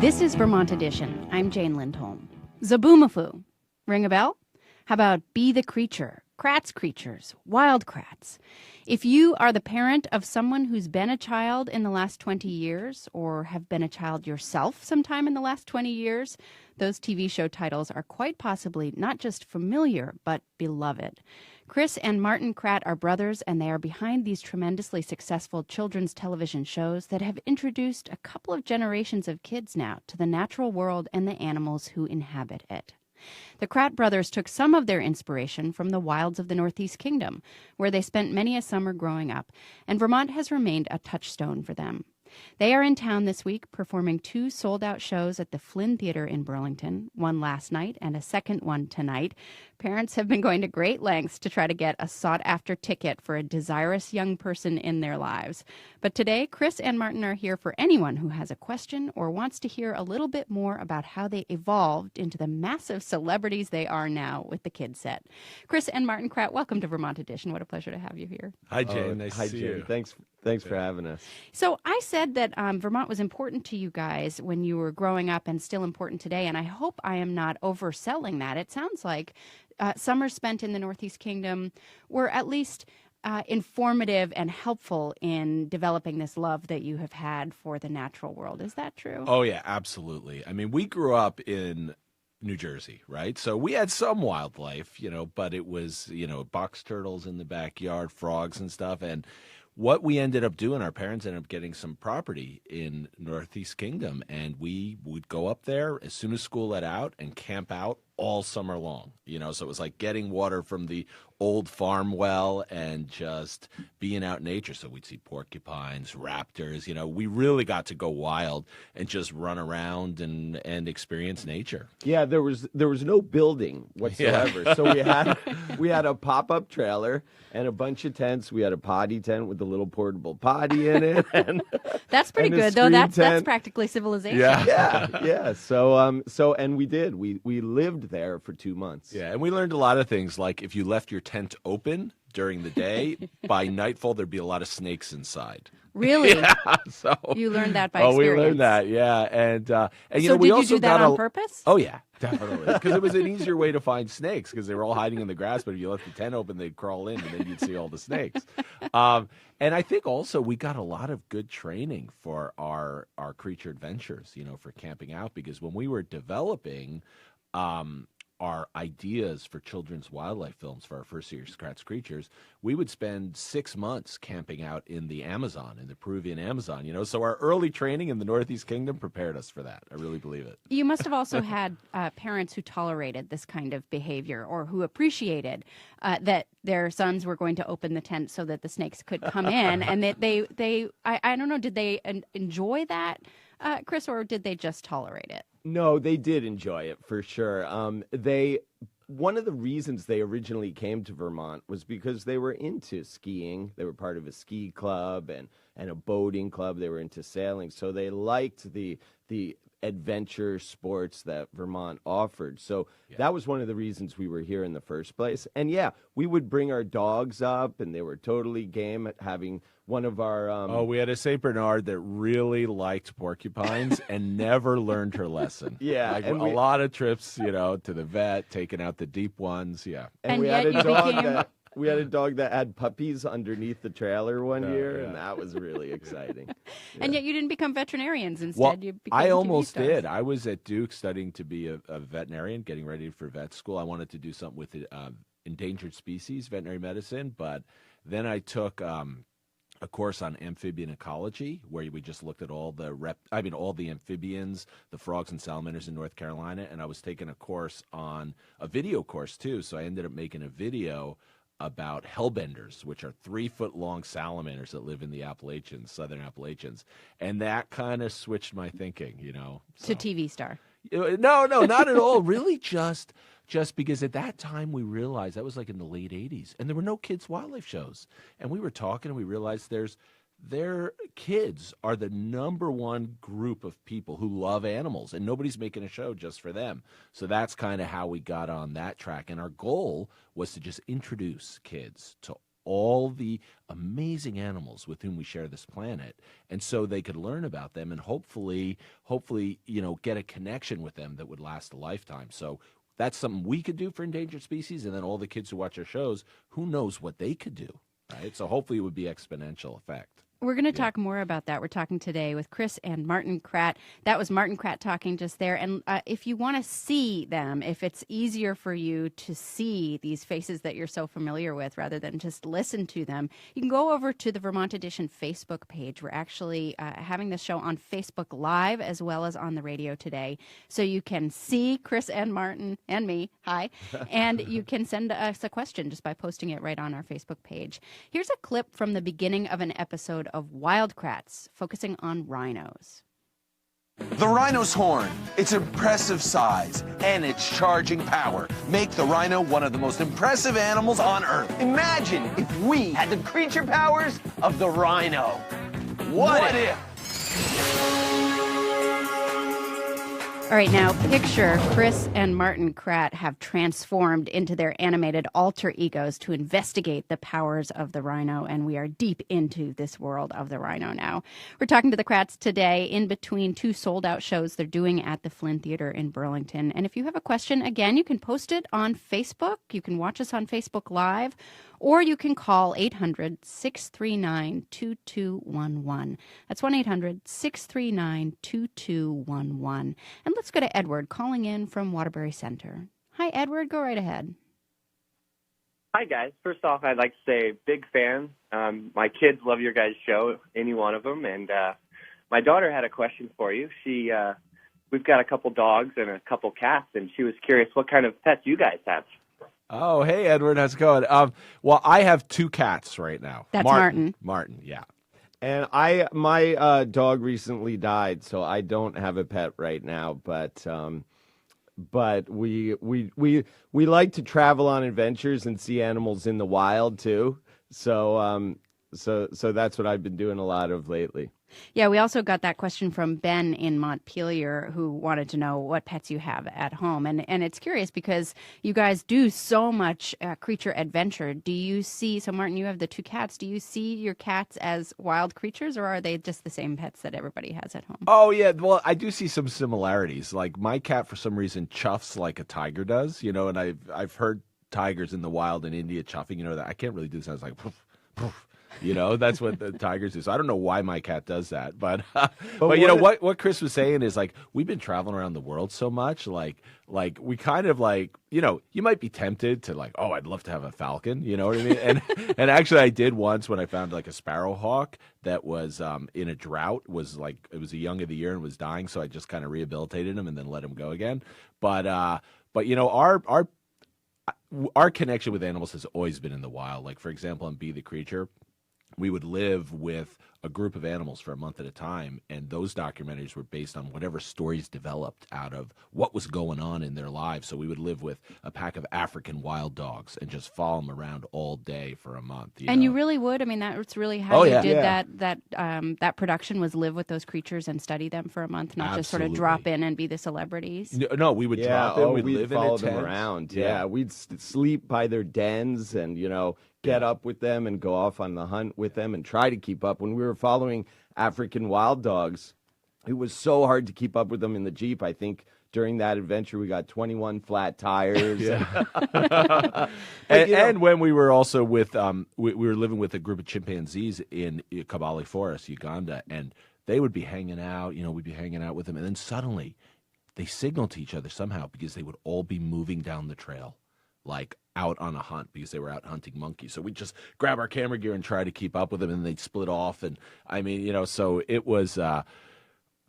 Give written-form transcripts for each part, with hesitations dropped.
This is Vermont Edition. I'm Jane Lindholm. Zaboomafoo. Ring a bell? How about Be the Creature, Kratt's Creatures, Wild Kratts? If you are the parent of someone who's been a child in the last 20 years or have been a child yourself sometime in the last 20 years, those TV show titles are quite possibly not just familiar, but beloved. Chris and Martin Kratt are brothers, and they are behind these tremendously successful children's television shows that have introduced a couple of generations of kids now to the natural world and the animals who inhabit it. The Kratt Brothers took some of their inspiration from the wilds of the Northeast Kingdom, where they spent many a summer growing up, and Vermont has remained a touchstone for them. They are in town this week performing 2 sold-out shows at the Flynn Theater in Burlington, one last night and a second one tonight. Parents have been going to great lengths to try to get a sought-after ticket for a desirous young person in their lives. But today, Chris and Martin are here for anyone who has a question or wants to hear a little bit more about how they evolved into the massive celebrities they are now with the Kid Set. Chris and Martin Kratt, welcome to Vermont Edition. What a pleasure to have you here. Hi, Jane. Nice to see you. Thanks for having us. So I said that Vermont was important to you guys when you were growing up and still important today, and I hope I am not overselling that. It sounds like summers spent in the Northeast Kingdom were at least informative and helpful in developing this love that you have had for the natural world. Is that true? Oh, yeah, absolutely. I mean, we grew up in New Jersey, right? So we had some wildlife, but it was, box turtles in the backyard, frogs and stuff. And what we ended up doing, our parents ended up getting some property in Northeast Kingdom, and we would go up there as soon as school let out and camp out all summer long, so it was like getting water from the old farm well and just being out in nature. So we'd see porcupines, raptors, we really got to go wild and just run around and experience nature. Yeah, there was no building whatsoever. Yeah. So we had a pop-up trailer and a bunch of tents. We had a potty tent with a little portable potty in it. And that's pretty good, though. That's practically civilization. Yeah. So and we did. We lived there for 2 months. Yeah, and we learned a lot of things, like if you left your tent open during the day, by nightfall there'd be a lot of snakes inside. Really? Yeah, so you learned that by experience. We learned that, yeah. And so we did also you do that on purpose? Oh, yeah, definitely. Because it was an easier way to find snakes, because they were all hiding in the grass, but if you left the tent open, they'd crawl in, and then you'd see all the snakes. And I think also we got a lot of good training for our creature adventures, for camping out, because when we were developing our ideas for children's wildlife films for our first series, Kratt's Creatures, we would spend 6 months camping out in the Amazon, in the Peruvian Amazon, So our early training in the Northeast Kingdom prepared us for that. I really believe it. You must have also had parents who tolerated this kind of behavior, or who appreciated that their sons were going to open the tent so that the snakes could come in, and that I don't know, did they enjoy that, Chris, or did they just tolerate it? No, they did enjoy it for sure. One of the reasons they originally came to Vermont was because they were into skiing. They were part of a ski club and a boating club. They were into sailing, so they liked the adventure sports that Vermont offered. So that was one of the reasons we were here in the first place. And yeah, we would bring our dogs up, and they were totally game at having one of our... we had a St. Bernard that really liked porcupines and never learned her lesson. Yeah. Like, a lot of trips, to the vet, taking out the deep ones, yeah. And we had a dog we had a dog that had puppies underneath the trailer one year, and that was really exciting. And yet you didn't become veterinarians. Instead, well, you became I TV almost stars. did. I was at Duke studying to be a veterinarian, getting ready for vet school. I wanted to do something with endangered species, veterinary medicine, but then I took a course on amphibian ecology, where we just looked at all the amphibians, the frogs and salamanders in North Carolina, and I was taking a video course too. So I ended up making a video about hellbenders, which are 3-foot-long salamanders that live in the Appalachians, southern Appalachians, and that kind of switched my thinking, To TV star. No, not at all. Really, just because at that time we realized that was like in the late 80s, and there were no kids' wildlife shows, and we were talking, and we realized their kids are the number one group of people who love animals, and nobody's making a show just for them. So that's kind of how we got on that track, and our goal was to just introduce kids to all the amazing animals with whom we share this planet, and so they could learn about them and hopefully, get a connection with them that would last a lifetime. So that's something we could do for endangered species, and then all the kids who watch our shows, who knows what they could do, right? So hopefully it would be exponential effect. We're going to talk more about that. We're talking today with Chris and Martin Kratt. That was Martin Kratt talking just there. And if you want to see them, if it's easier for you to see these faces that you're so familiar with rather than just listen to them, you can go over to the Vermont Edition Facebook page. We're actually having this show on Facebook Live as well as on the radio today. So you can see Chris and Martin and me. Hi. And you can send us a question just by posting it right on our Facebook page. Here's a clip from the beginning of an episode of Wild Kratts, focusing on rhinos. The rhino's horn, its impressive size, and its charging power make the rhino one of the most impressive animals on Earth. Imagine if we had the creature powers of the rhino. What if? All right, now picture Chris and Martin Kratt have transformed into their animated alter egos to investigate the powers of the rhino, and we are deep into this world of the rhino now. We're talking to the Kratts today in between two sold-out shows they're doing at the Flynn Theater in Burlington. And if you have a question, again, you can post it on Facebook. You can watch us on Facebook Live, or you can call 800-639-2211. That's 1-800-639-2211. And let's go to Edward calling in from Waterbury Center. Hi, Edward. Go right ahead. Hi, guys. First off, I'd like to say big fan. My kids love your guys' show, any one of them. And my daughter had a question for you. We've got a couple dogs and a couple cats, and she was curious what kind of pets you guys have. Oh, hey, Edward. How's it going? Well, I have two cats right now. That's Martin. Martin, yeah. And my dog recently died, so I don't have a pet right now. But we like to travel on adventures and see animals in the wild too. So that's what I've been doing a lot of lately. Yeah, we also got that question from Ben in Montpelier, who wanted to know what pets you have at home. And it's curious because you guys do so much creature adventure. Do you see, so Martin, you have the two cats. Do you see your cats as wild creatures, or are they just the same pets that everybody has at home? Oh, yeah. Well, I do see some similarities. Like my cat, for some reason, chuffs like a tiger does, and I've heard tigers in the wild in India chuffing, that I can't really do sounds like poof, poof. That's what the tigers do. So I don't know why my cat does that, but what Chris was saying is like we've been traveling around the world so much, like we kind of you might be tempted to I'd love to have a falcon, you know what I mean? And actually I did once when I found like a sparrowhawk that was in a drought, it was a young of the year and was dying, so I just kind of rehabilitated him and then let him go again. But our connection with animals has always been in the wild. Like for example, on Be the Creature, we would live with a group of animals for a month at a time, and those documentaries were based on whatever stories developed out of what was going on in their lives. So we would live with a pack of African wild dogs and just follow them around all day for a month. You really would? I mean, that's really how you did that production, was live with those creatures and study them for a month, not just sort of drop in and be the celebrities? No, we would drop in, we'd live follow in a tent. them around. Yeah, we'd sleep by their dens and, get up with them and go off on the hunt with them and try to keep up. When we were following African wild dogs, it was so hard to keep up with them in the Jeep. I think during that adventure, we got 21 flat tires. And when we were also with, we were living with a group of chimpanzees in Kabale Forest, Uganda, and they would be hanging out, we'd be hanging out with them. And then suddenly they signaled to each other somehow because they would all be moving down the trail, out on a hunt because they were out hunting monkeys. So we'd just grab our camera gear and try to keep up with them, and they'd split off. And I mean, so it was,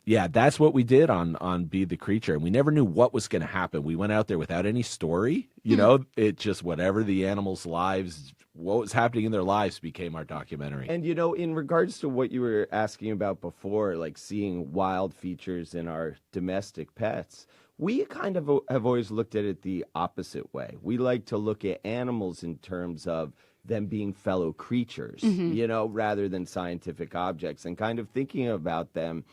that's what we did on Be the Creature. And we never knew what was going to happen. We went out there without any story, it just whatever the animals' lives, what was happening in their lives became our documentary. And, in regards to what you were asking about before, like seeing wild features in our domestic pets, we kind of have always looked at it the opposite way. We like to look at animals in terms of them being fellow creatures, rather than scientific objects, and kind of thinking about them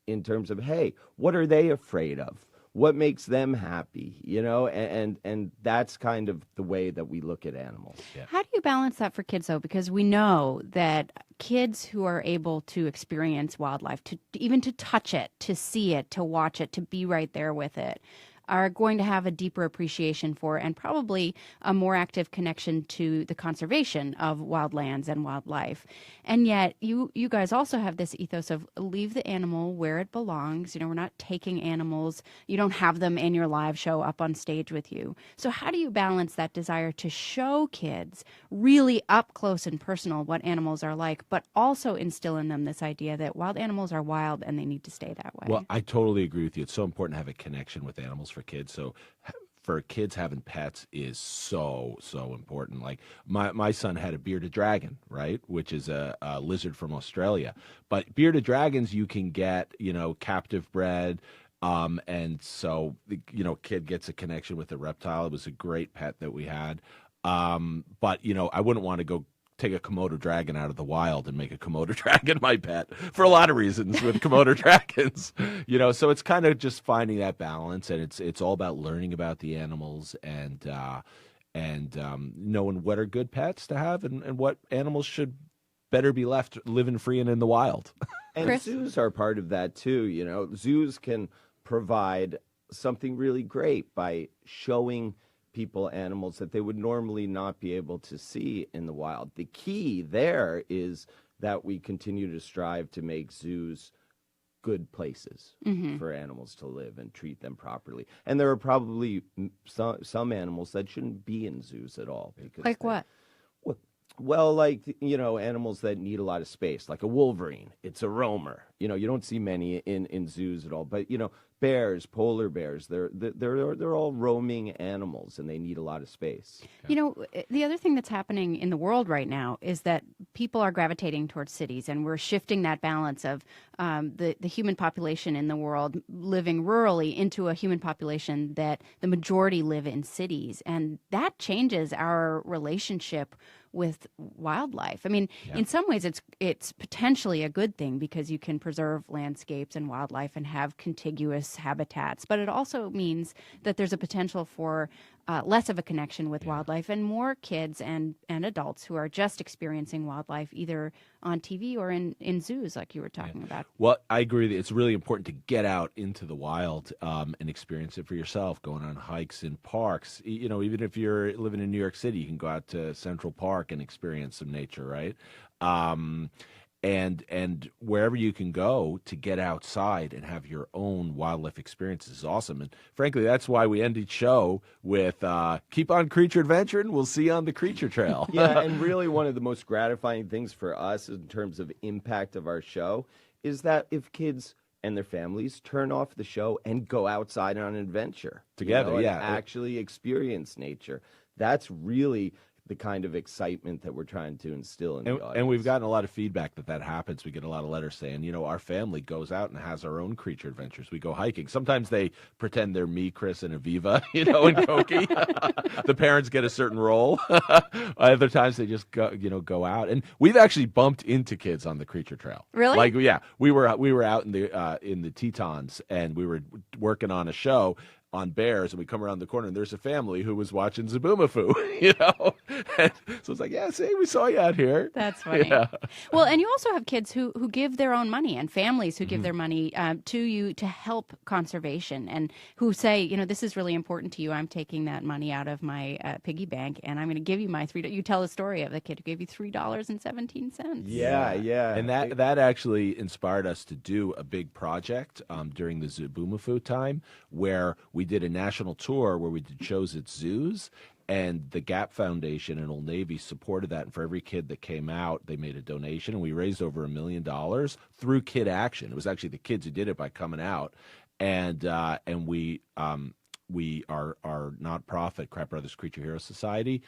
in terms of, hey, what are they afraid of? what makes them happy, and that's kind of the way that we look at animals. How do you balance that for kids, though? Because we know that kids who are able to experience wildlife, even to touch it, to see it, to watch it, to be right there with it, are going to have a deeper appreciation for and probably a more active connection to the conservation of wildlands and wildlife. And yet you guys also have this ethos of leave the animal where it belongs. We're not taking animals. You don't have them in your live show up on stage with you. So how do you balance that desire to show kids really up close and personal what animals are like, but also instill in them this idea that wild animals are wild and they need to stay that way? Well, I totally agree with you. It's so important to have a connection with animals for kids. So for kids, having pets is so important. Like my son had a bearded dragon, right, which is a lizard from Australia. But bearded dragons you can get, captive bred. And so kid gets a connection with the reptile. It was a great pet that we had. But I wouldn't want to go take a Komodo dragon out of the wild and make a Komodo dragon my pet for a lot of reasons with Komodo dragons, so it's kind of just finding that balance, and it's all about learning about the animals and knowing what are good pets to have and what animals should better be left living free and in the wild. And Chris? Zoos are part of that too. Zoos can provide something really great by showing people animals that they would normally not be able to see in the wild. The key there is that we continue to strive to make zoos good places for animals to live and treat them properly. And there are probably some animals that shouldn't be in zoos at all. Like what? Well, like, animals that need a lot of space, like a wolverine. It's a roamer. You don't see many in zoos at all. But, bears, polar bears, they're all roaming animals, and they need a lot of space. The other thing that's happening in the world right now is that people are gravitating towards cities, and we're shifting that balance of the human population in the world living rurally into a human population that the majority live in cities. And that changes our relationship with wildlife. I mean, in some ways it's potentially a good thing because you can preserve landscapes and wildlife and have contiguous habitats, but it also means that there's a potential for less of a connection with wildlife and more kids and adults who are just experiencing wildlife either on TV or in zoos like you were talking about. Well, I agree that it's really important to get out into the wild and experience it for yourself, going on hikes in parks. Even if you're living in New York City, you can go out to Central Park and experience some nature, right? And wherever you can go to get outside and have your own wildlife experience is awesome. And frankly, that's why we end each show with keep on creature adventuring. We'll see you on the creature trail. Yeah, and really one of the most gratifying things for us in terms of impact of our show is that if kids and their families turn off the show and go outside on an adventure Together, and yeah. actually experience nature, that's really the kind of excitement that we're trying to instill in the audience. And we've gotten a lot of feedback that happens. We get a lot of letters saying, our family goes out and has our own creature adventures. We go hiking. Sometimes they pretend they're me, Chris, and Aviva, and Koki. The parents get a certain role. Other times they just go out. And we've actually bumped into kids on the creature trail. Really? Like, yeah, we were out in the Tetons, and we were working on a show on bears, and we come around the corner and there's a family who was watching Zaboomafoo, And so it's like, yeah, see, we saw you out here. That's funny. Yeah. Well, and you also have kids who give their own money and families who give their money to you to help conservation and who say, this is really important to you. I'm taking that money out of my piggy bank and I'm going to give you my $3. You tell the story of the kid who gave you $3.17. Yeah. And that actually inspired us to do a big project during the Zaboomafoo time where we did a national tour where we did shows at zoos, and the Gap Foundation in Old Navy supported that. And for every kid that came out, they made a donation, and we raised over $1 million through Kid Action. It was actually the kids who did it by coming out, and we our nonprofit Kratt Brothers Creature Hero Society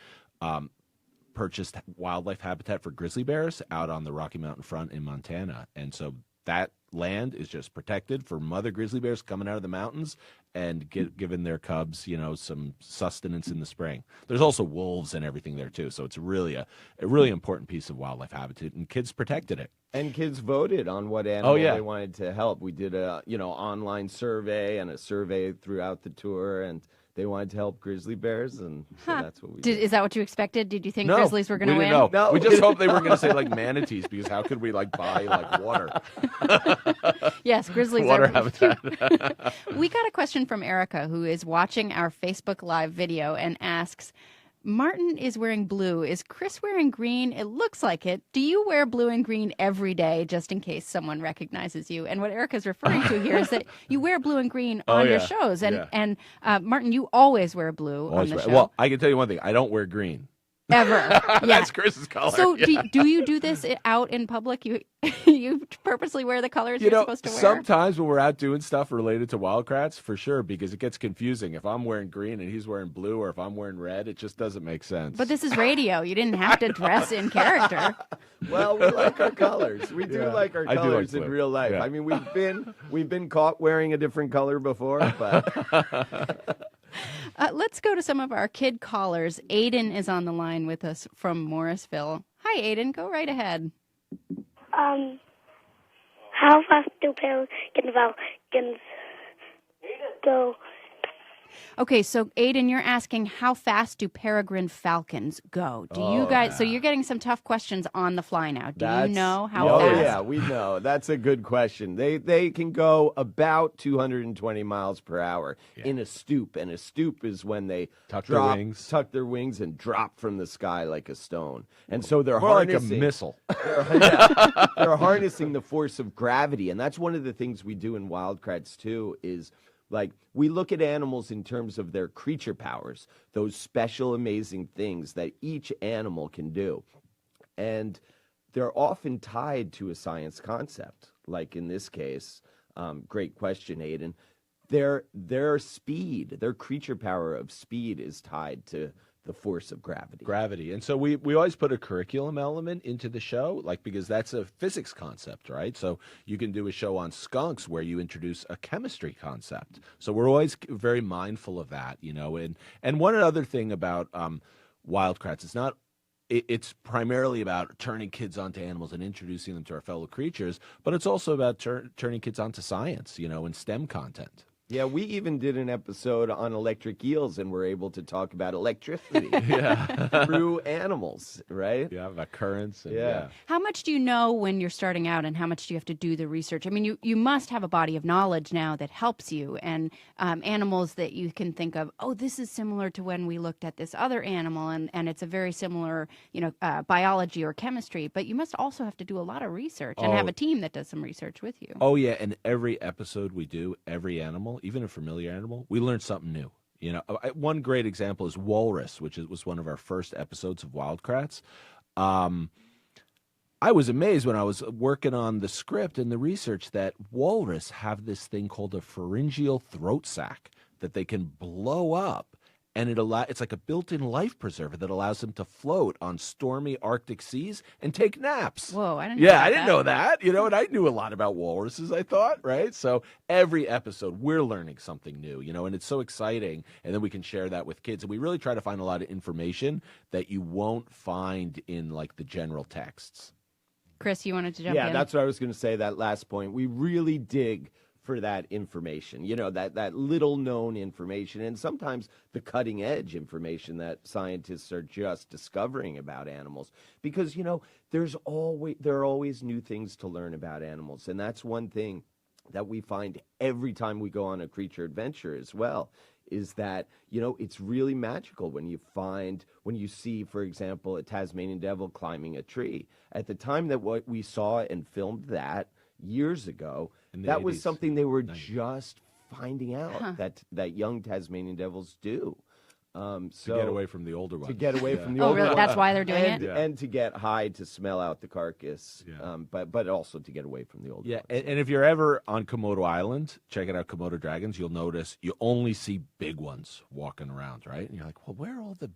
purchased wildlife habitat for grizzly bears out on the Rocky Mountain front in Montana, and so that land is just protected for mother grizzly bears coming out of the mountains and giving their cubs, some sustenance in the spring. There's also wolves and everything there too, so it's really a really important piece of wildlife habitat, and kids protected it. And kids voted on what animal yeah. they wanted to help. We did a online survey and a survey throughout the tour, and they wanted to help grizzly bears, and so that's what we did. Is that what you expected? Did you think No, grizzlies were going to we win? didn't know. No, we just hoped they were going to say like manatees, because how could we buy water? Yes, grizzlies Water are habitat. We got a question from Erica, who is watching our Facebook Live video and asks, Martin is wearing blue. Is Chris wearing green? It looks like it. Do you wear blue and green every day just in case someone recognizes you? And what Erica's referring to here is that you wear blue and green on your shows. And Martin, you always wear blue on the show. Well, I can tell you one thing. I don't wear green. Ever. Yeah. That's Chris's color. So do you do this out in public? You purposely wear the colors you're supposed to wear? Sometimes when we're out doing stuff related to wildcrats, for sure, because it gets confusing. If I'm wearing green and he's wearing blue, or if I'm wearing red, it just doesn't make sense. But this is radio. You didn't have to dress in character. Well, we like our colors. We do like our colors in real life. Yeah. I mean, we've been caught wearing a different color before, but Let's go to some of our kid callers. Aiden is on the line with us from Morrisville. Hi, Aiden. Go right ahead. How fast do pelicans go? Okay, so Aiden, you're asking how fast do peregrine falcons go? Do you guys? So you're getting some tough questions on the fly now. Do you know how fast? Oh yeah, we know. That's a good question. They can go about 220 miles per hour in a stoop, and a stoop is when they tuck their wings and drop from the sky like a stone. And so they're harnessing like a missile. They're harnessing the force of gravity, and that's one of the things we do in wildcrats too. Is we look at animals in terms of their creature powers, those special, amazing things that each animal can do. And they're often tied to a science concept. Like in this case, great question, Aiden. Their speed, their creature power of speed is tied to the force of gravity. And so we always put a curriculum element into the show, because that's a physics concept, right? So you can do a show on skunks where you introduce a chemistry concept. So we're always very mindful of that, And one other thing about wildcrats, it's primarily about turning kids onto animals and introducing them to our fellow creatures, but it's also about turning kids onto science, and STEM content. Yeah, we even did an episode on electric eels, and we're able to talk about electricity through animals, right? Yeah, about currents. How much do you know when you're starting out, and how much do you have to do the research? I mean, you must have a body of knowledge now that helps you, and animals that you can think of, this is similar to when we looked at this other animal, and it's a very similar, biology or chemistry. But you must also have to do a lot of research and have a team that does some research with you. Oh, yeah, and every episode we do, every animal, even a familiar animal, we learn something new. One great example is walrus, which was one of our first episodes of Wildcrats. I was amazed when I was working on the script and the research that walrus have this thing called a pharyngeal throat sac that they can blow up, and it's like a built-in life preserver that allows them to float on stormy Arctic seas and take naps. Whoa, I didn't know that. I didn't know that. And I knew a lot about walruses, I thought, right? So every episode we're learning something new, and it's so exciting, and then we can share that with kids. And we really try to find a lot of information that you won't find in the general texts. Chris, you wanted to jump in? Yeah, that's what I was going to say, that last point. We really dig for that information, that little known information, and sometimes the cutting edge information that scientists are just discovering about animals, because there are always new things to learn about animals, and that's one thing that we find every time we go on a creature adventure as well, is that it's really magical when you see, for example, a Tasmanian devil climbing a tree. At the time that what we saw and filmed that years ago, that was something they were just finding out that young Tasmanian devils do. To get away from the older ones. To get away from the older really? ones. That's why they're doing it? And to get high to smell out the carcass, but also to get away from the older ones. And if you're ever on Komodo Island, checking out Komodo dragons, you'll notice you only see big ones walking around, right? And you're like, well, where are all the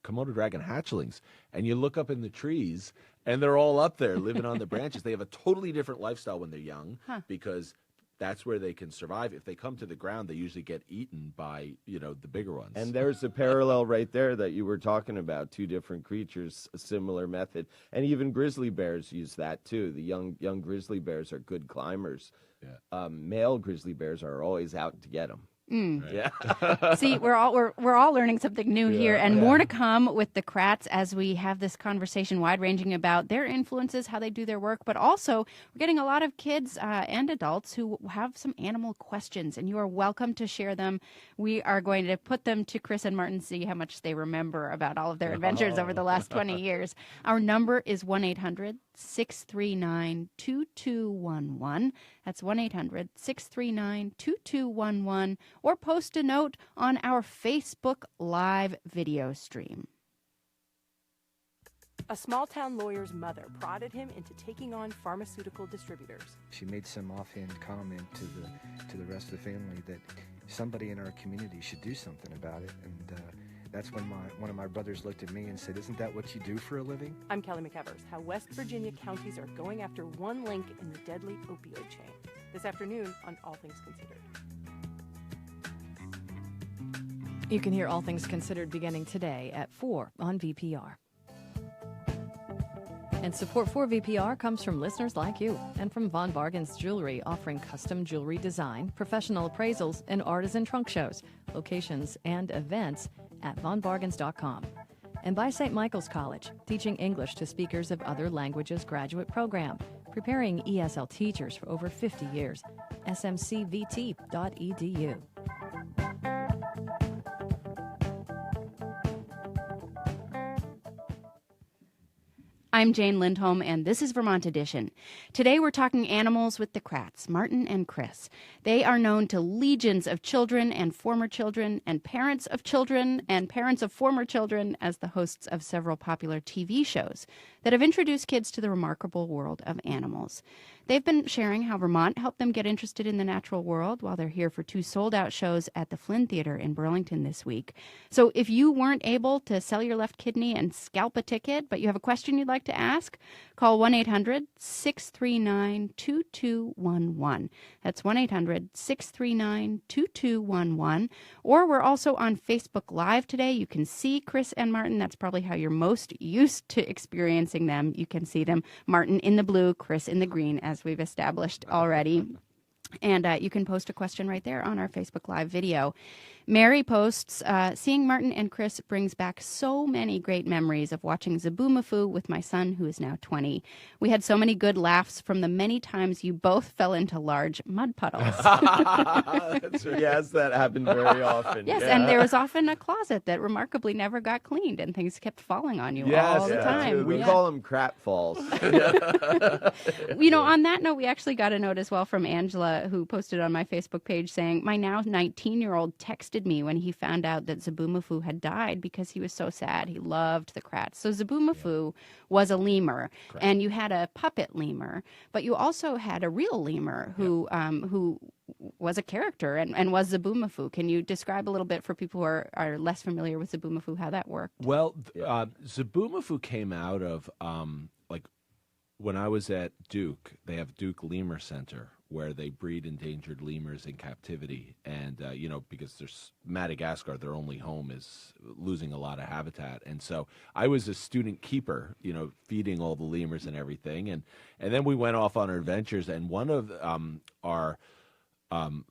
Komodo dragon hatchlings? And you look up in the trees, And they're all up there living on the branches. They have a totally different lifestyle when they're young because that's where they can survive. If they come to the ground, they usually get eaten by, the bigger ones. And there's a parallel right there that you were talking about. Two different creatures, a similar method. And even grizzly bears use that too. The young grizzly bears are good climbers. Yeah. Male grizzly bears are always out to get them. Yeah. See, we're all learning something new here, and more to come with the Kratts as we have this conversation wide-ranging about their influences, how they do their work, but also we're getting a lot of kids and adults who have some animal questions, and you are welcome to share them. We are going to put them to Chris and Martin, see how much they remember about all of their adventures over the last 20 years. Our number is 1-800-639-2211. That's 1-800-639-2211. Or post a note on our Facebook Live video stream. A small-town lawyer's mother prodded him into taking on pharmaceutical distributors. She made some offhand comment to the rest of the family that somebody in our community should do something about it, and that's when one of my brothers looked at me and said, "Isn't that what you do for a living?" I'm Kelly McEvers. How West Virginia counties are going after one link in the deadly opioid chain. This afternoon on All Things Considered. You can hear All Things Considered beginning today at 4 on VPR. And support for VPR comes from listeners like you and from Von Bargen's Jewelry, offering custom jewelry design, professional appraisals, and artisan trunk shows. Locations and events at vonbargens.com. And by St. Michael's College, teaching English to speakers of other languages graduate program, preparing ESL teachers for over 50 years. smcvt.edu. I'm Jane Lindholm, and this is Vermont Edition. Today we're talking animals with the Kratts, Martin and Chris. They are known to legions of children and former children and parents of children and parents of former children as the hosts of several popular TV shows that have introduced kids to the remarkable world of animals. They've been sharing how Vermont helped them get interested in the natural world while they're here for 2 sold-out shows at the Flynn Theater in Burlington this week. So if you weren't able to sell your left kidney and scalp a ticket, but you have a question you'd like to ask, call 1-800-639-2211. That's 1-800-639-2211. Or we're also on Facebook Live today. You can see Chris and Martin. That's probably how you're most used to experiencing them. You can see them, Martin in the blue, Chris in the green, as we've established already. And you can post a question right there on our Facebook Live video. Mary posts, seeing Martin and Chris brings back so many great memories of watching Zaboomafoo with my son, who is now 20. We had so many good laughs from the many times you both fell into large mud puddles. That's right. Yes, that happened very often. Yes, and there was often a closet that remarkably never got cleaned, and things kept falling on you all the time. We call them Kratt falls. On that note, we actually got a note as well from Angela, who posted on my Facebook page saying, my now 19-year-old texted me when he found out that Zaboomafoo had died because he was so sad. He loved the Kratts. So Zaboomafoo was a lemur, and you had a puppet lemur, but you also had a real lemur who was a character and was Zaboomafoo. Can you describe a little bit for people who are less familiar with Zaboomafoo how that worked? Well, Zaboomafoo came out of when I was at Duke. They have Duke Lemur Center, where they breed endangered lemurs in captivity. And, because there's Madagascar, their only home, is losing a lot of habitat. And so I was a student keeper, feeding all the lemurs and everything. And then we went off on our adventures. And one of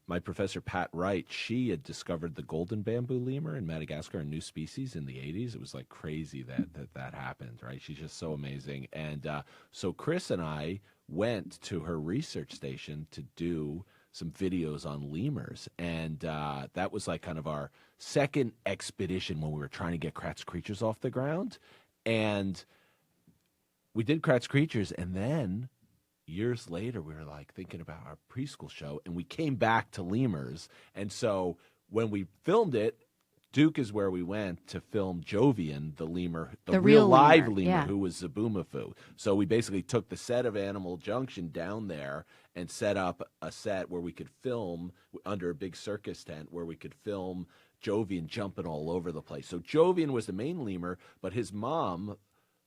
my professor, Pat Wright, she had discovered the golden bamboo lemur in Madagascar, a new species in the 80s. It was like crazy that happened, right? She's just so amazing. And so Chris and I went to her research station to do some videos on lemurs. And that was like kind of our second expedition when we were trying to get Kratt's Creatures off the ground. And we did Kratt's Creatures, and then years later, we were like thinking about our preschool show, and we came back to lemurs. And so when we filmed it, Duke is where we went to film Jovian, the lemur, the real live lemur, who was Zaboomafoo. So we basically took the set of Animal Junction down there and set up a set where we could film under a big circus tent, where we could film Jovian jumping all over the place. So Jovian was the main lemur, but his mom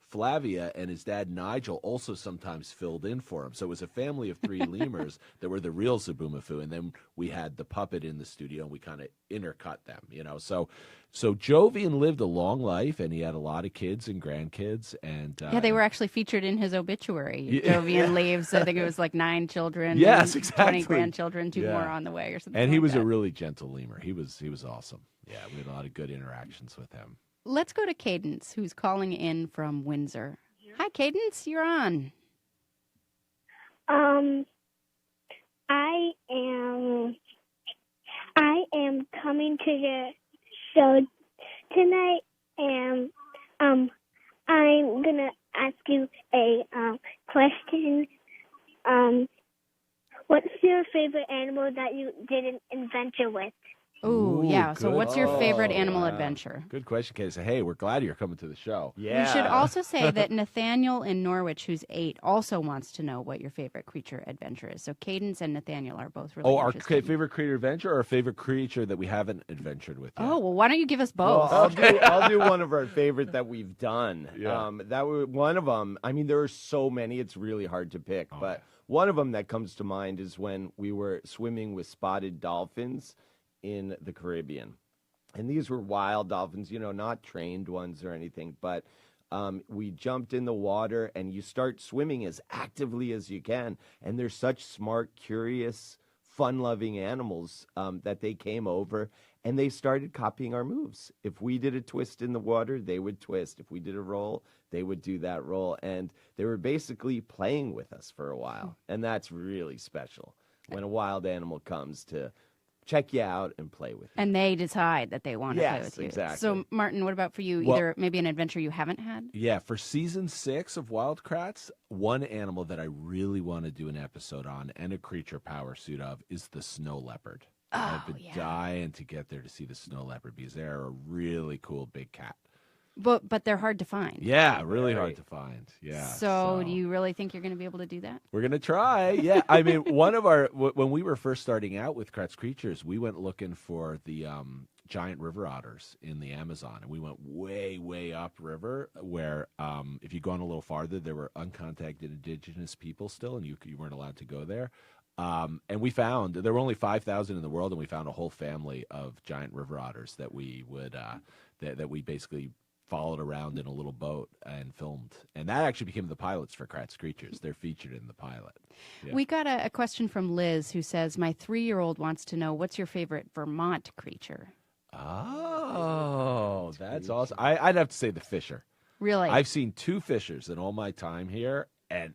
Flavia and his dad Nigel also sometimes filled in for him. So it was a family of 3 lemurs that were the real Zaboomafoo, and then we had the puppet in the studio, and we kind of intercut them, you know. So Jovian lived a long life, and he had a lot of kids and grandkids, and Yeah, they were actually featured in his obituary. Yeah. Jovian leaves, I think it was like 9 children, Yes, and exactly. 20 grandchildren, 2 Yeah. more on the way or something and he like was that. a really gentle lemur. He was awesome. Yeah, we had a lot of good interactions with him. Let's go to Cadence, who's calling in from Windsor. Hi, Cadence, you're on. I am coming to the show tonight, and I'm gonna ask you a question. What's your favorite animal that you did an adventure with? Ooh, yeah. So good. what's your favorite animal wow. adventure? Good question, Casey. Hey, we're glad you're coming to the show. Yeah. We should also say that Nathaniel in Norwich, who's 8, also wants to know what your favorite creature adventure is. So Cadence and Nathaniel are both really Our interested. favorite creature adventure, or our favorite creature that we haven't adventured with yet? Oh, well, why don't you give us Well, both? I'll do one of our favorite that we've done. Yeah. That was one of them. I mean, there are so many; it's really hard to pick. But one of them that comes to mind is when we were swimming with spotted dolphins in the Caribbean, and these were wild dolphins. You know, not trained ones or anything, but. We jumped in the water, and you start swimming as actively as you can. And they're such smart, curious, fun-loving animals that they came over, and they started copying our moves. If we did a twist in the water, they would twist. If we did a roll, they would do that roll. And they were basically playing with us for a while. And that's really special when a wild animal comes to check you out and play with you. And they decide that they want to play Yes, with you. exactly. So, Martin, what about for you? Well- Either maybe an adventure you haven't had? Yeah, for season 6 of Wild Kratts, one animal that I really want to do an episode on and a creature power suit of is the snow leopard. I've been dying to get there to see the snow leopard because they're a really cool big cat. But they're hard to find. Yeah, really hard to find. Yeah. So do you really think you're going to be able to do that? We're going to try. Yeah. I mean, when we were first starting out with Kratt's Creatures, we went looking for the giant river otters in the Amazon. And we went way, way upriver where if you go on a little farther, there were uncontacted indigenous people still, and you weren't allowed to go there. And we found, there were only 5,000 in the world, and we found a whole family of giant river otters that we would, that we basically followed around in a little boat and filmed. And that actually became the pilots for Kratt's Creatures. They're featured in the pilot. Yeah. We got a question from Liz who says, my 3-year-old wants to know, what's your favorite Vermont creature? Oh, that's awesome. I'd have to say the fisher. Really? I've seen 2 fishers in all my time here, and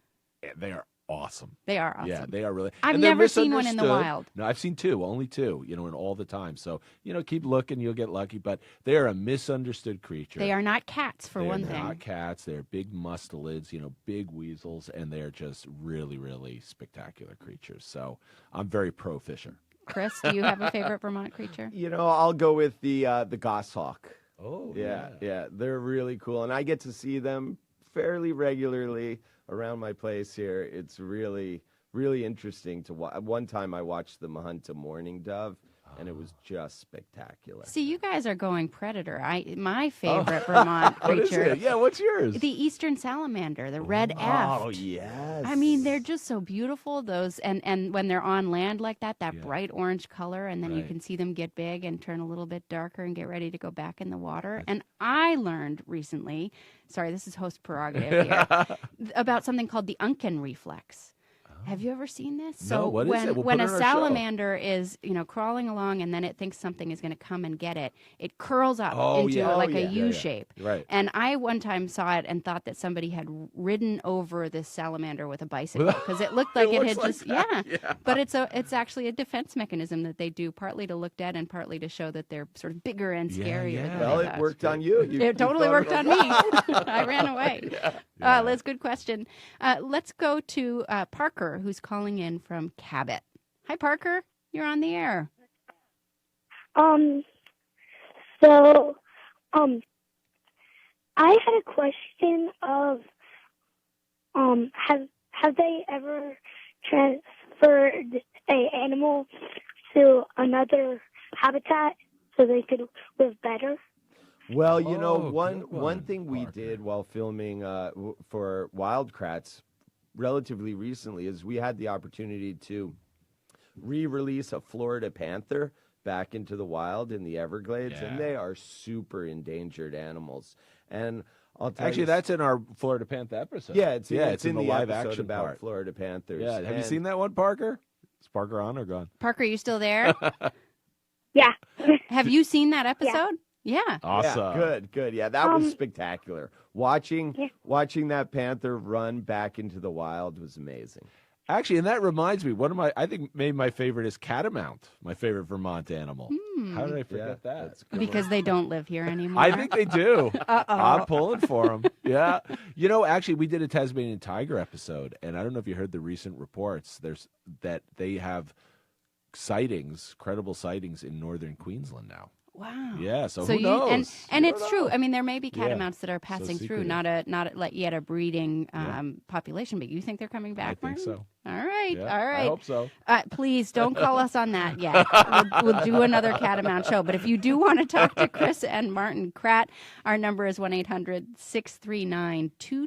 they are awesome. They are awesome. Yeah, they are really. I've and they're never seen one in the misunderstood. wild. No, I've seen 2, only 2, in all the time. So, keep looking, you'll get lucky. But they are a misunderstood creature. They are not cats, for They're one thing. not cats. They're big mustelids, big weasels, and they're just really, really spectacular creatures. So I'm very pro fisher. Chris, do you have a favorite Vermont creature? I'll go with the goshawk. Oh, Yeah, they're really cool, and I get to see them fairly regularly around my place here. It's really, really interesting to watch. One time I watched them hunt a mourning dove, and it was just spectacular. See, you guys are going predator. My favorite Vermont What is creature. it? Yeah, what's yours? The eastern salamander, the red Oh, eft. yes. I mean, they're just so beautiful. Those and when they're on land like that bright orange color, and then you Right. can see them get big and turn a little bit darker and get ready to go back in the water. And I learned recently, sorry, this is host prerogative here, about something called the Unken reflex. Have you ever seen this? No, what is when it? We'll when put a it on our show. salamander is, crawling along and then it thinks something is going to come and get it, it curls up Oh, into yeah. like Oh, a yeah. U Yeah, yeah. shape. Right. And I one time saw it and thought that somebody had ridden over this salamander with a bicycle because it looked like it looks had like just that, yeah. But it's actually a defense mechanism that they do, partly to look dead and partly to show that they're sort of bigger and Yeah, scarier. yeah. than Well, they it thought. worked on you. It totally thought worked it on me. I ran away. Liz, good question. Let's go to Parker, who's calling in from Cabot. Hi, Parker. You're on the air. I had a question of, have they ever transferred a animal to another habitat so they could live better? Well, you know, Oh, one good one one, thing we Parker. did while filming for Wild Kratts relatively recently is we had the opportunity to re-release a Florida panther back into the wild in the Everglades, and Yeah. they are super endangered animals. And I'll tell Actually, you, that's in our Florida Panther episode. yeah, it's in the live episode action about part. Florida panthers. Yeah, have you And- seen that one, Parker? Is Parker on or gone? Parker, you still there? Yeah. Have you seen that episode? Yeah. Awesome. Yeah, good. Yeah, that was spectacular. Watching that panther run back into the wild was amazing. Actually, and that reminds me, I think maybe my favorite is catamount, my favorite Vermont animal. How did I forget that? That's a good Because they don't live here anymore. I think they do. Uh-oh. I'm pulling for them. Yeah. You know, actually, we did a Tasmanian tiger episode, and I don't know if you heard the recent reports. That they have sightings, credible sightings in northern Queensland now. Wow. Yeah, so who knows? And You it's don't true. know. I mean, there may be Yeah. catamounts that are passing through, secretive. not like yet a breeding population. But you think they're coming back? I think Martin? so. All right, Yeah, all right. I hope so. Please don't call us on that yet. We'll do another Catamount show. But if you do want to talk to Chris and Martin Kratt, our number is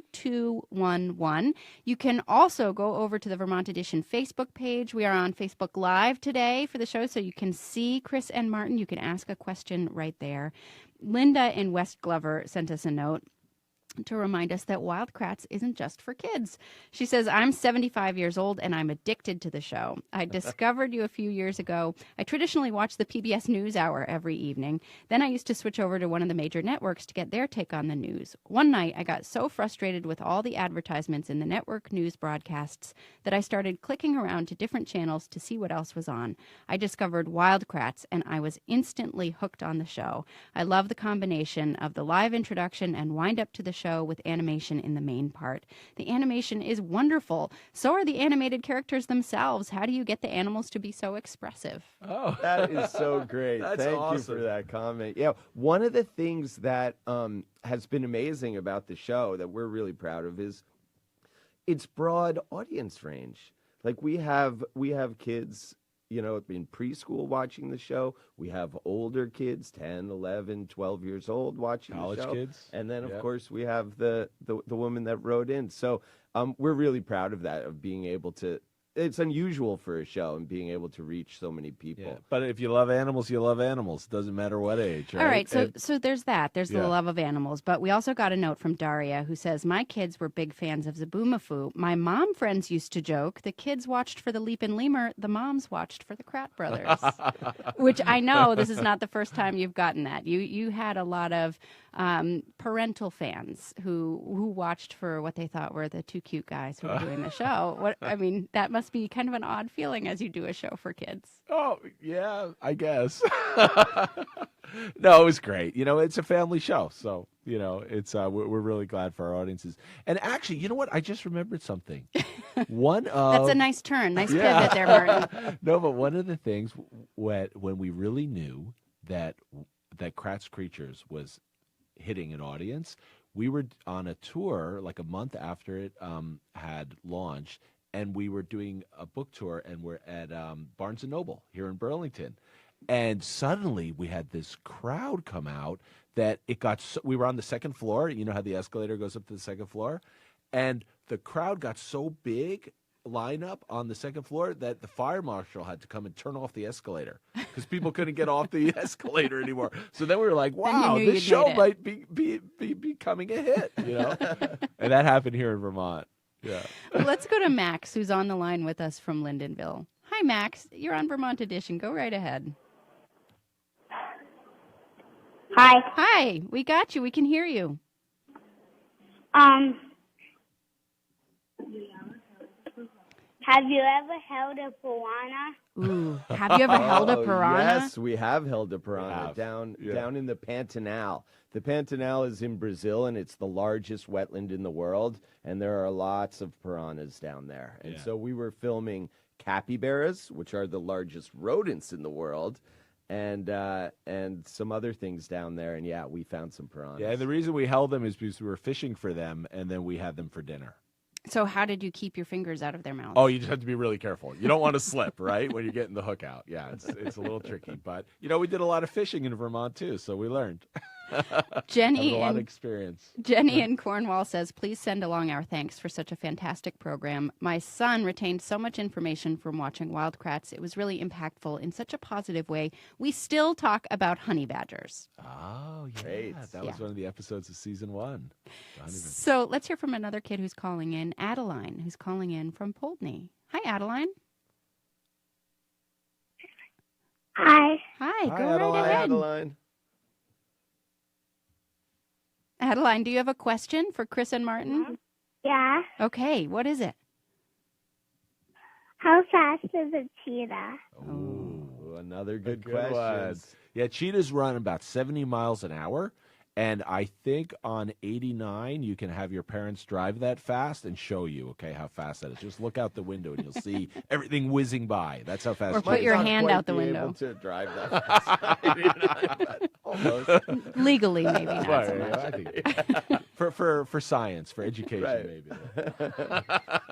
1-800-639-2211. You can also go over to the Vermont Edition Facebook page. We are on Facebook Live today for the show, so you can see Chris and Martin. You can ask a question right there. Linda in West Glover sent us a note to remind us that Wild Kratts isn't just for kids. She says, I'm 75 years old and I'm addicted to the show. I discovered you a few years ago. I traditionally watch the PBS NewsHour every evening. Then I used to switch over to one of the major networks to get their take on the news. One night, I got so frustrated with all the advertisements in the network news broadcasts that I started clicking around to different channels to see what else was on. I discovered Wild Kratts and I was instantly hooked on the show. I love the combination of the live introduction and wind up to the show with animation in the main part. The animation is wonderful. So are the animated characters themselves. How do you get the animals to be so expressive? Oh, That is so great. That's Thank awesome. you for that comment. Yeah, one of the things that has been amazing about the show that we're really proud of is its broad audience range. Like we have kids, you know, in preschool watching the show. We have older kids, 10, 11, 12 years old watching College the show. kids. And then, of Yep. course, we have the woman that wrote in. So we're really proud of that, of being able to. It's unusual for a show and being able to reach so many people. Yeah. But if you love animals, you love animals. Doesn't matter what age, right? All right, so And- so there's that. There's the Yeah. love of animals. But we also got a note from Daria who says, my kids were big fans of Zaboomafoo. My mom friends used to joke, the kids watched for the Leap and Lemur, the moms watched for the Kratt Brothers. Which I know this is not the first time you've gotten that. You had a lot of parental fans who watched for what they thought were the two cute guys who were doing the show. That must be kind of an odd feeling as you do a show for kids. Oh, yeah, I guess. No, it was great. You know, it's a family show. So, you know, it's we're really glad for our audiences. And actually, you know what? I just remembered something. That's a nice turn. Nice pivot there, Martin. No, but one of the things when we really knew that Kratt's Creatures was hitting an audience, we were on a tour like a month after it had launched, and we were doing a book tour, and we're at Barnes & Noble here in Burlington. And suddenly we had this crowd come out that we were on the second floor. You know how the escalator goes up to the second floor? And the crowd got so big, lineup on the second floor, that the fire marshal had to come and turn off the escalator because people couldn't get off the escalator anymore. So then we were like, wow, knew this you'd show made it. might be becoming a hit, you know? And that happened here in Vermont. Yeah. Let's go to Max, who's on the line with us from Lyndonville. Hi, Max. You're on Vermont Edition. Go right ahead. Hi. Hi. We got you. We can hear you. Have you ever held a piranha? Ooh. Have you ever held a Oh, piranha? Yes, we have held a piranha have. down Yeah. down in the Pantanal. The Pantanal is in Brazil, and it's the largest wetland in the world, and there are lots of piranhas down there. And Yeah. so we were filming capybaras, which are the largest rodents in the world, and some other things down there. And yeah, we found some piranhas. Yeah, and the reason we held them is because we were fishing for them, and then we had them for dinner. So how did you keep your fingers out of their mouths? Oh, you just have to be really careful. You don't want to slip, right, when you're getting the hook out. Yeah, it's a little tricky. But, you know, we did a lot of fishing in Vermont, too, so we learned. Jenny Have a lot of and experience. Jenny in Cornwall says, please send along our thanks for such a fantastic program. My son retained so much information from watching Wild Kratts. It was really impactful in such a positive way. We still talk about honey badgers. Oh, yeah. Great. That was Yeah. one of the episodes of season 1. So let's hear from another kid who's calling in, Adeline, who's calling in from Poultney. Hi, Adeline. Hi. Hi, Hi, go Adeline. right ahead. Adeline. Adeline, do you have a question for Chris and Martin? Yeah. Okay, what is it? How fast is a cheetah? Ooh, another good Good question. one. Yeah, cheetahs run about 70 miles an hour. And I think on 89, you can have your parents drive that fast and show you, okay, how fast that is. Just look out the window and you'll see everything whizzing by. That's how fast Or cheetahs put your run. hand Quite out the be window. Able to drive that fast. But almost. Legally, maybe not Right, so yeah, much. I think for science, for education, Right. maybe.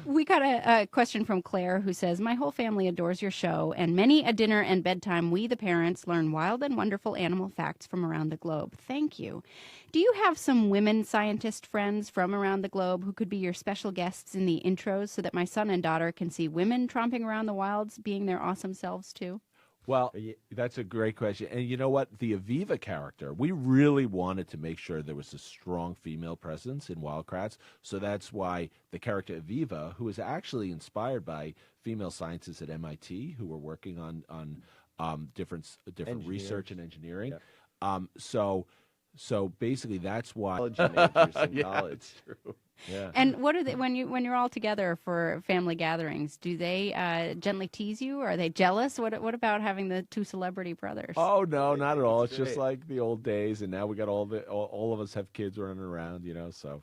We got a question from Claire who says, my whole family adores your show, and many a dinner and bedtime we, the parents, learn wild and wonderful animal facts from around the globe. Thank you. Do you have some women scientist friends from around the globe who could be your special guests in the intros so that my son and daughter can see women tromping around the wilds being their awesome selves too? Well, that's a great question. And you know what? The Aviva character, we really wanted to make sure there was a strong female presence in Wild Kratts. So that's why the character Aviva, who is actually inspired by female scientists at MIT who were working on different research and engineering. So basically that's why. College majors in Yeah, college. it's true. Yeah. And what are they when you're all together for family gatherings? Do they gently tease you? Are they jealous? What about having the two celebrity brothers? Oh no, not at all. That's It's just great. like the old days, and now we got all of us have kids running around, So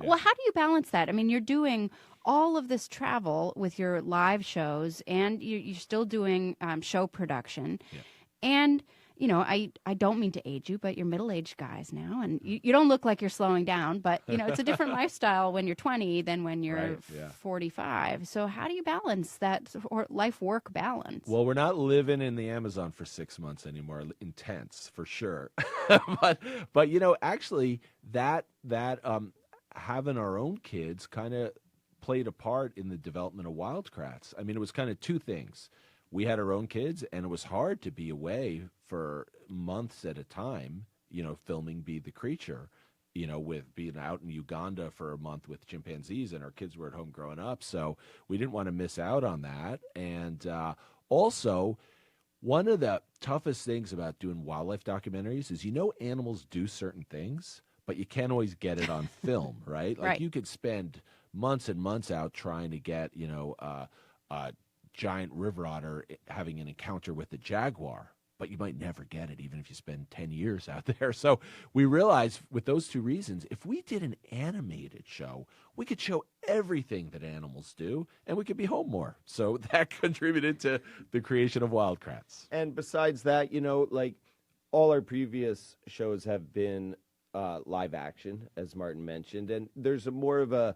yeah. Well, how do you balance that? I mean, you're doing all of this travel with your live shows, and you're still doing show production. Yeah. And, I don't mean to age you, but you're middle-aged guys now, and you don't look like you're slowing down, but, it's a different lifestyle when you're 20 than when you're Right, yeah. 45. So how do you balance that life-work balance? Well, we're not living in the Amazon for 6 months anymore. Intense, for sure. but actually, that having our own kids kind of played a part in the development of Wild Kratts. I mean, it was kind of two things. We had our own kids, and it was hard to be away for months at a time, filming Be the Creature, with being out in Uganda for a month with chimpanzees, and our kids were at home growing up. So we didn't want to miss out on that. And also, one of the toughest things about doing wildlife documentaries is, animals do certain things, but you can't always get it on film, right? Like Right. you could spend months and months out trying to get, giant river otter having an encounter with a jaguar, but you might never get it even if you spend 10 years out there. So we realized with those two reasons, if we did an animated show, we could show everything that animals do and we could be home more. So that contributed to the creation of Wild Kratts. And besides that, like all our previous shows have been live action, as Martin mentioned, and there's more of a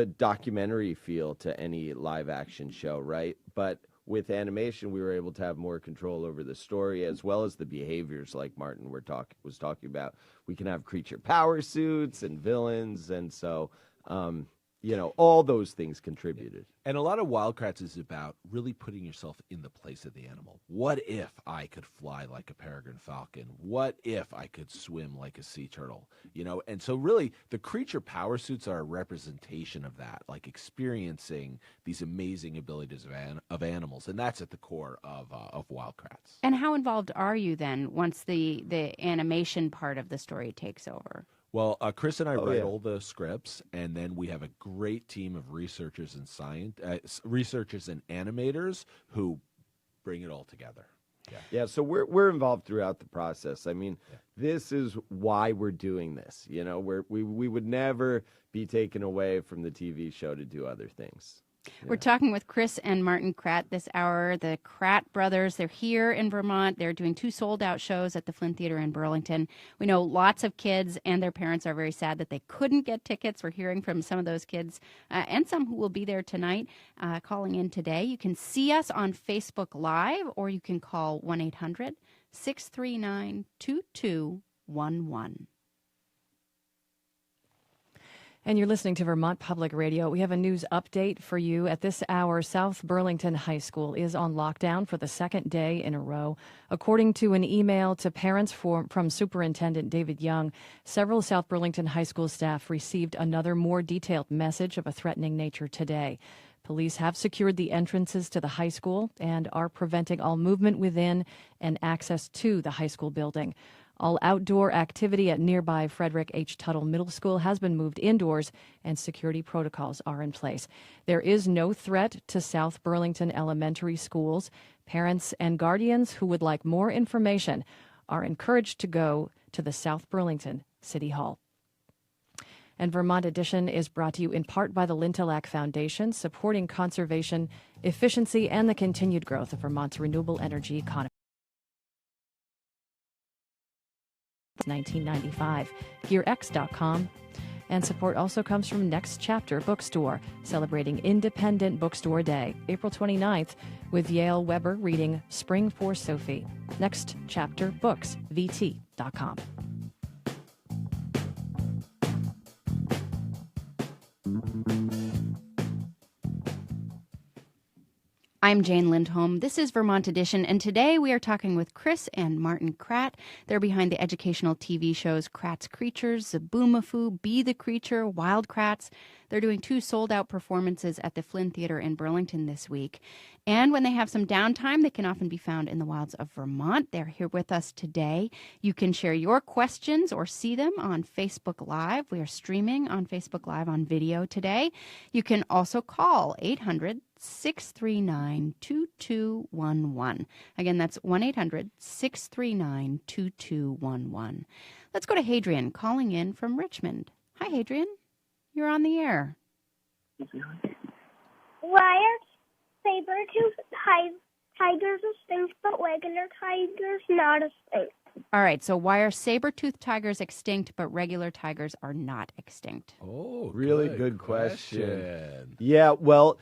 documentary feel to any live action show, right? But with animation, we were able to have more control over the story as well as the behaviors, like Martin was talking about. We can have creature power suits and villains, and so all those things contributed. And a lot of Wild Kratts is about really putting yourself in the place of the animal. What if I could fly like a peregrine falcon? What if I could swim like a sea turtle? And so really the creature power suits are a representation of that, like experiencing these amazing abilities of animals. And that's at the core of Wild Kratts. And how involved are you then once the animation part of the story takes over? Well, Chris and I write yeah. all the scripts, and then we have a great team of researchers and researchers and animators who bring it all together. Yeah, so we're involved throughout the process. I mean, this is why we're doing this. We would never be taken away from the TV show to do other things. We're talking with Chris and Martin Kratt this hour, the Kratt Brothers. They're here in Vermont. They're doing 2 sold-out shows at the Flynn Theater in Burlington. We know lots of kids and their parents are very sad that they couldn't get tickets. We're hearing from some of those kids and some who will be there tonight calling in today. You can see us on Facebook Live, or you can call 1-800-639-2211. And you're listening to Vermont Public Radio. We have a news update for you. At this hour, South Burlington High School is on lockdown for the second day in a row. According to an email to parents from Superintendent David Young, several South Burlington High School staff received another more detailed message of a threatening nature today. Police have secured the entrances to the high school and are preventing all movement within and access to the high school building. All outdoor activity at nearby Frederick H. Tuttle Middle School has been moved indoors, and security protocols are in place. There is no threat to South Burlington Elementary schools. Parents and guardians who would like more information are encouraged to go to the South Burlington City Hall. And Vermont Edition is brought to you in part by the Lintillac Foundation, supporting conservation, efficiency, and the continued growth of Vermont's renewable energy economy. 1995. GearX.com. And support also comes from Next Chapter Bookstore, celebrating Independent Bookstore Day, April 29th, with Yale Weber reading Spring for Sophie. Next Chapter Books, VT.com. I'm Jane Lindholm. This is Vermont Edition, and today we are talking with Chris and Martin Kratt. They're behind the educational TV shows Kratt's Creatures, Zaboomafoo, Be the Creature, Wild Kratts. They're doing 2 sold-out performances at the Flynn Theater in Burlington this week. And when they have some downtime, they can often be found in the wilds of Vermont. They're here with us today. You can share your questions or see them on Facebook Live. We are streaming on Facebook Live on video today. You can also call 800-639-2211. Again, that's 1-800-639-2211. Let's go to Hadrian calling in from Richmond. Hi, Hadrian. You're on the air. Why are saber-toothed tigers extinct, but regular tigers not extinct? All right, so why are saber-toothed tigers extinct, but regular tigers are not extinct? Oh, Really good question. Yeah, well,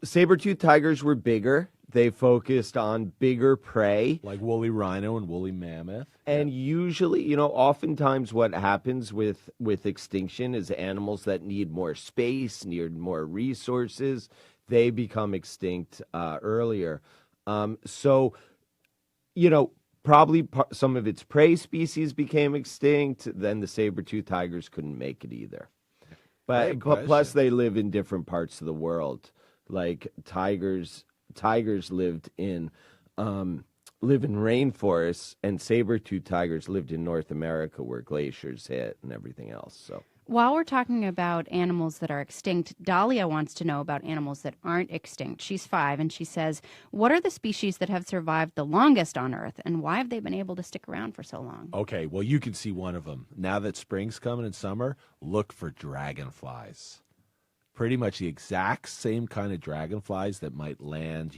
saber-toothed tigers were bigger. They focused on bigger prey. Like woolly rhino and woolly mammoth. And usually, oftentimes what happens with extinction is animals that need more space, need more resources, they become extinct earlier. Probably some of its prey species became extinct. Then the saber-toothed tigers couldn't make it either. But plus they live in different parts of the world. Like tigers lived in rainforests, and saber-toothed tigers lived in North America where glaciers hit and everything else. So while we're talking about animals that are extinct, Dahlia wants to know about animals that aren't extinct. She's 5, and she says, what are the species that have survived the longest on Earth, and why have they been able to stick around for so long? Okay, well, you can see one of them. Now that spring's coming and summer, look for dragonflies. Pretty much the exact same kind of dragonflies that might land,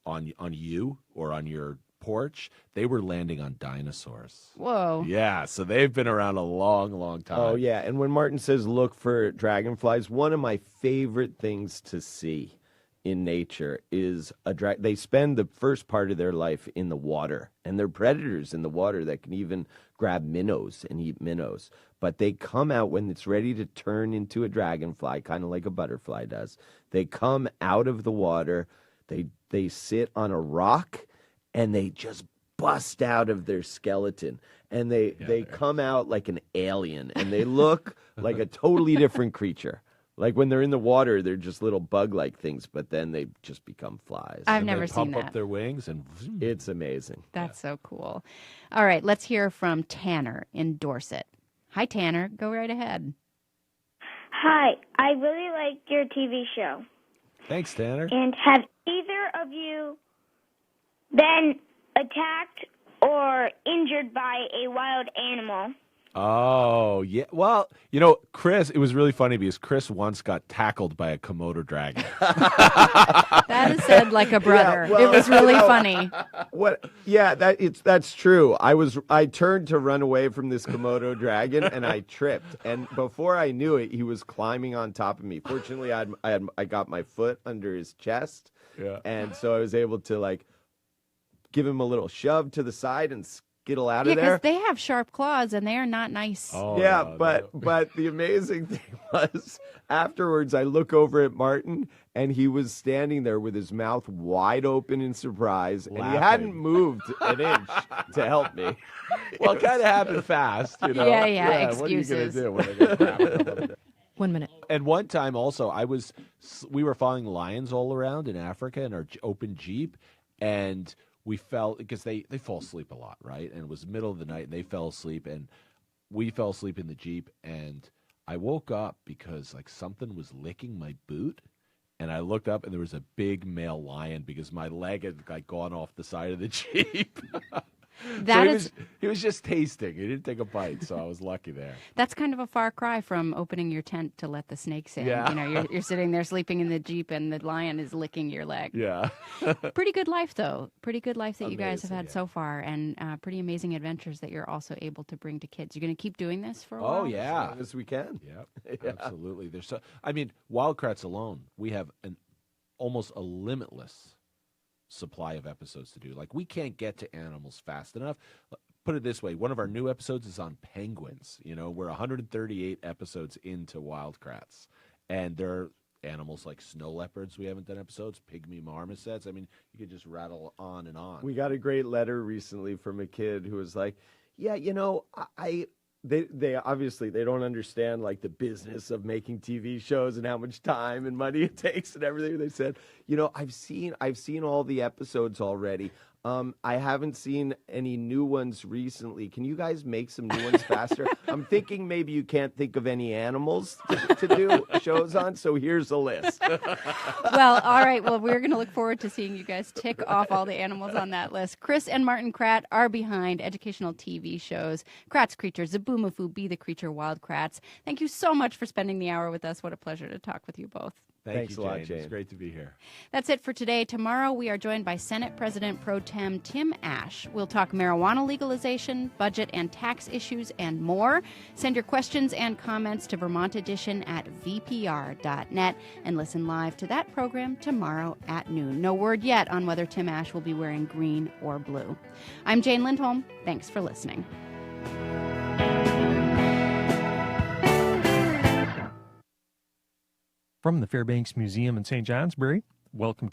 on you or on your porch. They were landing on dinosaurs. Whoa. Yeah, so they've been around a long, long time. Oh, yeah. And when Martin says look for dragonflies, one of my favorite things to see in nature is they spend the first part of their life in the water, and they're predators in the water that can even grab minnows and eat minnows. But they come out when it's ready to turn into a dragonfly, kind of like a butterfly does. They come out of the water, they sit on a rock, and they just bust out of their skeleton. And they come out like an alien, and they look like a totally different creature. Like when they're in the water, they're just little bug-like things, but then they just become flies. I've never seen pump that. up their wings, and It's amazing. That's so cool. All right, let's hear from Tanner in Dorset. Hi, Tanner. Go right ahead. Hi, I really like your TV show. Thanks, Tanner. And have either of you been attacked or injured by a wild animal? Oh, yeah. Well, Chris, it was really funny because Chris once got tackled by a Komodo dragon. That is said like a brother. well, it was really funny. What? Yeah, that's true. I turned to run away from this Komodo dragon, and I tripped. And before I knew it, he was climbing on top of me. Fortunately, I got my foot under his chest, and so I was able to like give him a little shove to the side and skittle out of there. Because they have sharp claws and they are not nice. Oh, yeah, no, but the amazing thing was afterwards I look over at Martin and he was standing there with his mouth wide open in surprise and he hadn't moved an inch to help me. Well, it kind of happened fast, Yeah, What are you going to excuses. do when they get crap? 1 minute. And one time also, we were following lions all around in Africa in our open Jeep, and we fell because they fall asleep a lot, right? And it was the middle of the night, and they fell asleep, and we fell asleep in the Jeep, and I woke up because like something was licking my boot, and I looked up, and there was a big male lion because my leg had like gone off the side of the Jeep. He was just tasting. He didn't take a bite, so I was lucky there. That's kind of a far cry from opening your tent to let the snakes in. Yeah. You're sitting there sleeping in the Jeep and the lion is licking your leg. Yeah. Pretty good life, though. Pretty good life that you guys have Amazing, had yeah. so far, and pretty amazing adventures that you're also able to bring to kids. You're going to keep doing this for a while? Oh, yeah. As long as we can. Yep, absolutely. Wildcrats alone, we have almost a limitless supply of episodes to do. Like, we can't get to animals fast enough. Put it this way, one of our new episodes is on penguins. We're 138 episodes into Wildcrats, and there are animals like snow leopards we haven't done episodes, pygmy marmosets. I mean, you could just rattle on and on. We got a great letter recently from a kid who was like, yeah, they obviously they don't understand like the business of making TV shows and how much time and money it takes and everything. They said, I've seen all the episodes already. I haven't seen any new ones recently. Can you guys make some new ones faster? I'm thinking maybe you can't think of any animals to do shows on, so here's a list. Well, all right. Well, we're going to look forward to seeing you guys tick off all the animals on that list. Chris and Martin Kratt are behind educational TV shows, Kratt's Creatures, Zaboomafoo, Be the Creature, Wild Krats. Thank you so much for spending the hour with us. What a pleasure to talk with you both. Thanks you, a lot, Jane. Jane. It's great to be here. That's it for today. Tomorrow, we are joined by Senate President Pro Tem Tim Ash. We'll talk marijuana legalization, budget and tax issues, and more. Send your questions and comments to Vermont Edition at vpr.net and listen live to that program tomorrow at noon. No word yet on whether Tim Ash will be wearing green or blue. I'm Jane Lindholm. Thanks for listening. From the Fairbanks Museum in St. Johnsbury, welcome to